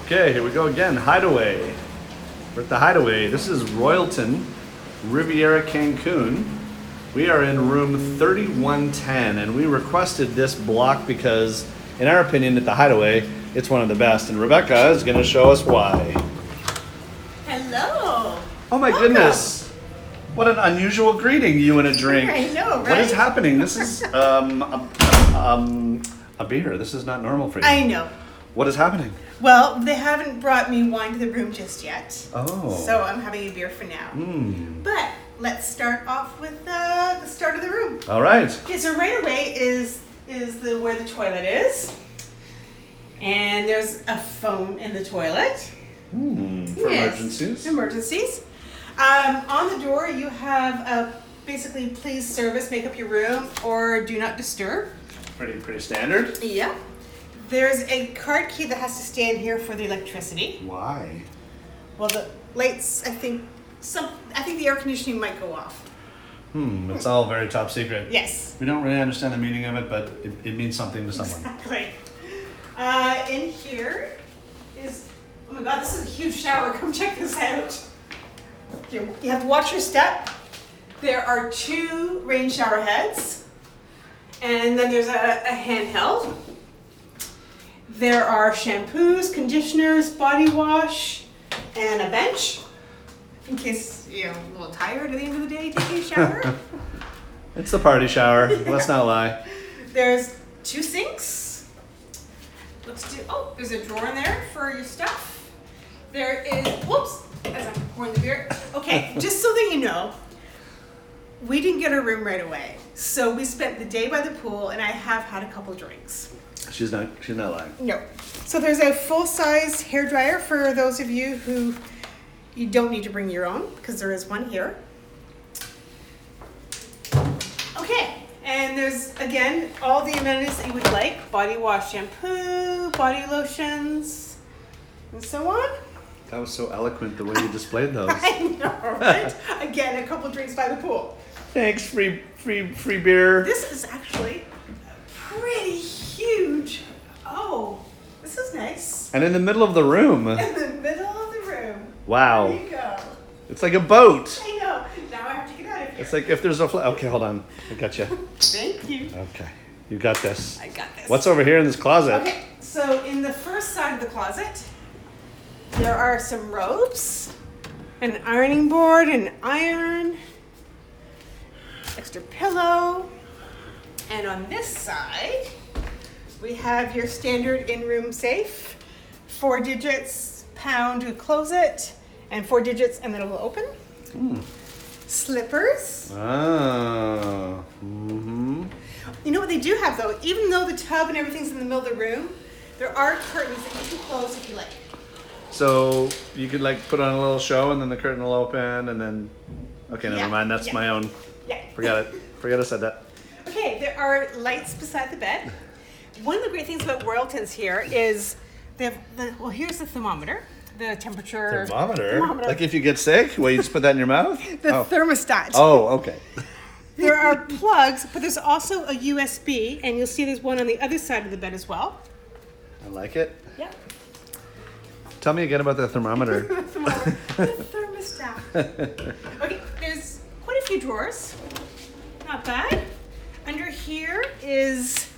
Okay, here we go again. Hideaway. We're at the Hideaway. This is Royalton, Riviera, Cancun. We are in room 3110, and we requested this block because, in our opinion, at the Hideaway, it's one of the best. And Rebecca is going to show us why. Hello. Oh my goodness! What an unusual greeting, you and a drink. I know, right? What is happening? This is a beer. This is not normal for you. I know. What is happening? Well, they haven't brought me wine to the room just yet. Oh. So I'm having a beer for now. But let's start off with the start of the room. All right. Okay, so right away is where the toilet is. And there's a phone in the toilet. For emergencies. Emergencies. On the door you have basically please service, make up your room, or do not disturb. Pretty standard. Yeah. There's a card key that has to stay in here for the electricity. Why? Well, the lights, I think the air conditioning might go off. It's all very top secret. Yes. We don't really understand the meaning of it, but it means something to someone. Exactly. In here is, oh my God, this is a huge shower. Come check this out. You have to watch your step. There are 2 rain shower heads, and then there's a handheld. There are shampoos, conditioners, body wash, and a bench in case you're a little tired at the end of the day taking a shower. It's the party shower. Let's not lie. There's 2 sinks. There's a drawer in there for your stuff. There is, whoops, as I'm pouring the beer. Okay, just so that you know, we didn't get a room right away. So we spent the day by the pool, and I have had a couple drinks. She's not lying. No. So there's a full-size hairdryer for those of you who you don't need to bring your own, because there is one here. Okay, and there's, again, all the amenities that you would like. Body wash, shampoo, body lotions, and so on. That was so eloquent the way you displayed those. I know, right? Again, a couple drinks by the pool. Thanks, free beer. This is actually pretty huge. Oh, this is nice. And in the middle of the room. In the middle of the room. Wow. There you go. It's like a boat. I know. Now I have to get out of here. It's like if there's a okay, hold on. I got you. Thank you. Okay. You got this. I got this. What's over here in this closet? Okay, so in the first side of the closet, there are some robes, an ironing board, an iron, extra pillow, and on this side, we have your standard in-room safe, 4 digits, pound to close it, and 4 digits, and then it will open. Slippers. Oh. You know what they do have though? Even though the tub and everything's in the middle of the room, there are curtains that you can close if you like. So you could like put on a little show and then the curtain will open and then... Okay, never mind. That's my own. Yeah. Forget it. Forget I said that. Okay, there are lights beside the bed. One of the great things about Royaltons here is they have here's the thermometer, the temperature. Thermometer? Like if you get sick, well, you just put that in your mouth? The thermostat. Oh, okay. There are plugs, but there's also a USB, and you'll see there's one on the other side of the bed as well. I like it. Yeah. Tell me again about the thermometer. The thermostat. Okay, there's quite a few drawers. Not bad. Under here is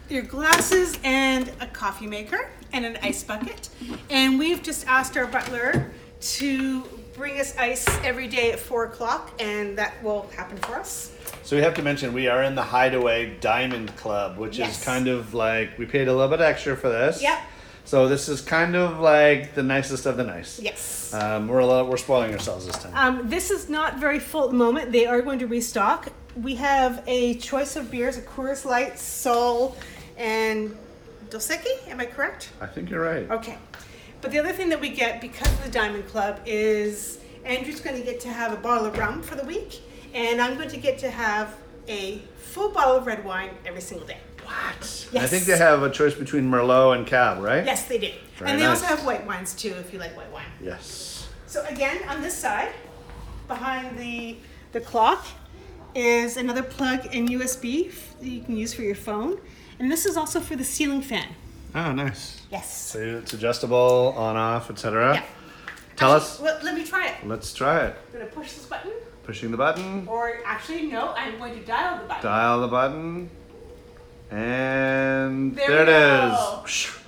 your glasses and a coffee maker and an ice bucket. And we've just asked our butler to bring us ice every day at 4 o'clock, and that will happen for us. So we have to mention we are in the Hideaway Diamond Club, which is kind of like, we paid a little bit extra for this. Yep. So this is kind of like the nicest of the nice. Yes. We're spoiling ourselves this time. This is not very full at the moment. They are going to restock. We have a choice of beers, a Coors Light, Sol, and Dos Equis. Am I correct? I think you're right. Okay. But the other thing that we get because of the Diamond Club is Andrew's going to get to have a bottle of rum for the week, and I'm going to get to have a full bottle of red wine every single day. What? Yes. I think they have a choice between Merlot and Cab, right? Yes, they do. Very and they nice. also have white wines too, if you like white wine. Yes. So again, on this side, behind the clock, is another plug and USB that you can use for your phone. And this is also for the ceiling fan. Oh, nice. Yes. So it's adjustable, on, off, etc. Yeah. Tell Actually, us. Well, let me try it. Let's try it. I'm gonna push this button. Pushing the button. Or actually, no, I'm going to dial the button. Dial the button. And There there we it go. is. Phew.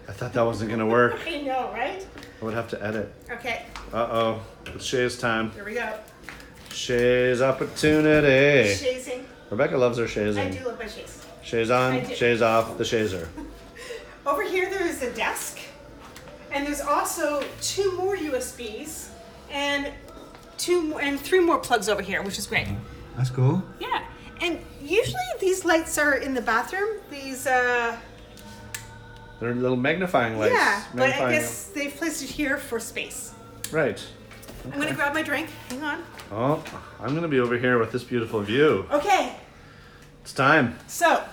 I thought that wasn't going to work. I know, right? I would have to edit. Okay, Uh-oh. It's Shay's time. here we go. Shay's opportunity. Shazing. Rebecca loves her I shazing. do love my shaze. Shay's I on, do. Shay's off, the shazer. Over here, there is a desk, and there's also 2 more USBs and 3 more plugs over here, which is great. That's cool. Yeah, and usually these lights are in the bathroom. These, They're little magnifying lights. yeah, but I Magnifying- guess they've placed it here for space. Right. I'm gonna grab my drink. Hang on. Oh, I'm going to be over here with this beautiful view. Okay, It's time. so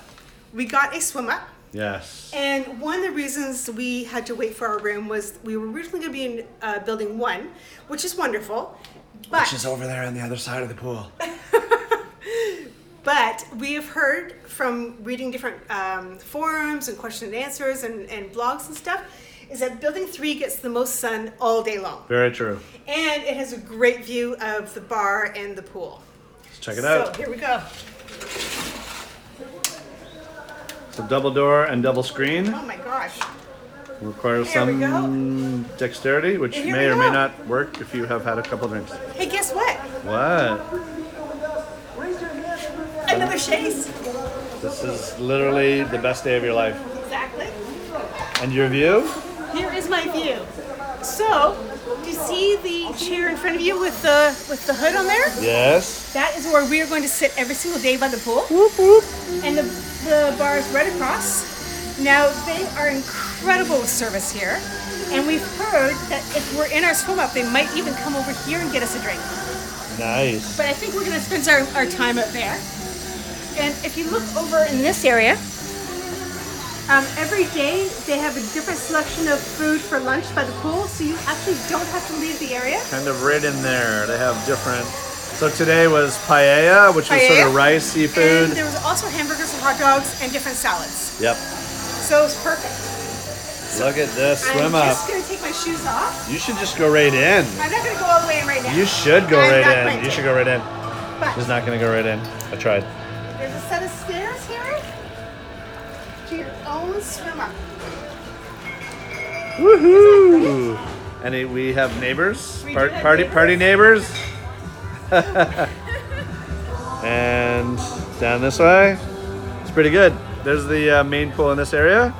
we got a swim up. Yes. And one of the reasons we had to wait for our room was we were originally going to be in building 1, which is wonderful, but Which is over there on the other side of the pool. but we have heard from reading different forums and question and answers and blogs and stuff is that building 3 gets the most sun all day long, Very true. and it has a great view of the bar and the pool. Let's check it out. So here we go. It's a double door and double screen. Oh my gosh. Requires There we some dexterity, which Here may we or may go. not work if you have had a couple drinks. Hey, guess what? What? Another chaise. This is literally the best day of your life. Exactly. And your view? Here is my view. So, do you see the chair in front of you with the hood on there? Yes. That is where we are going to sit every single day by the pool. Whoop whoop. And the bar is right across. Now, they are incredible with service here. And we've heard that if we're in our swim up, they might even come over here and get us a drink. Nice. But I think we're going to spend our time up there. And if you look over in this area, every day they have a different selection of food for lunch by the pool, so you actually don't have to leave the area. Kind of right in there. They have different. So today was paella, which was sort of Paella. rice, seafood. And there was also hamburgers and hot dogs and different salads. Yep. So it's perfect. Look at this I'm swim up. just going to take my shoes off. You should just go right in. I'm not going to go all the way in right now. You should go I'm right not in. going You to. should go right in. But Just not gonna go right in. I tried. there's a set of stairs here to your own swim up. Woohoo! And we have neighbors, We do have party neighbors. neighbors. And down this way, it's pretty good. There's the main pool in this area.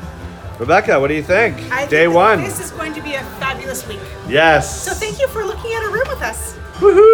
Rebecca, what do you think? I Day think one. This is going to be a fabulous week. Yes. So thank you for looking at a room with us. Woohoo!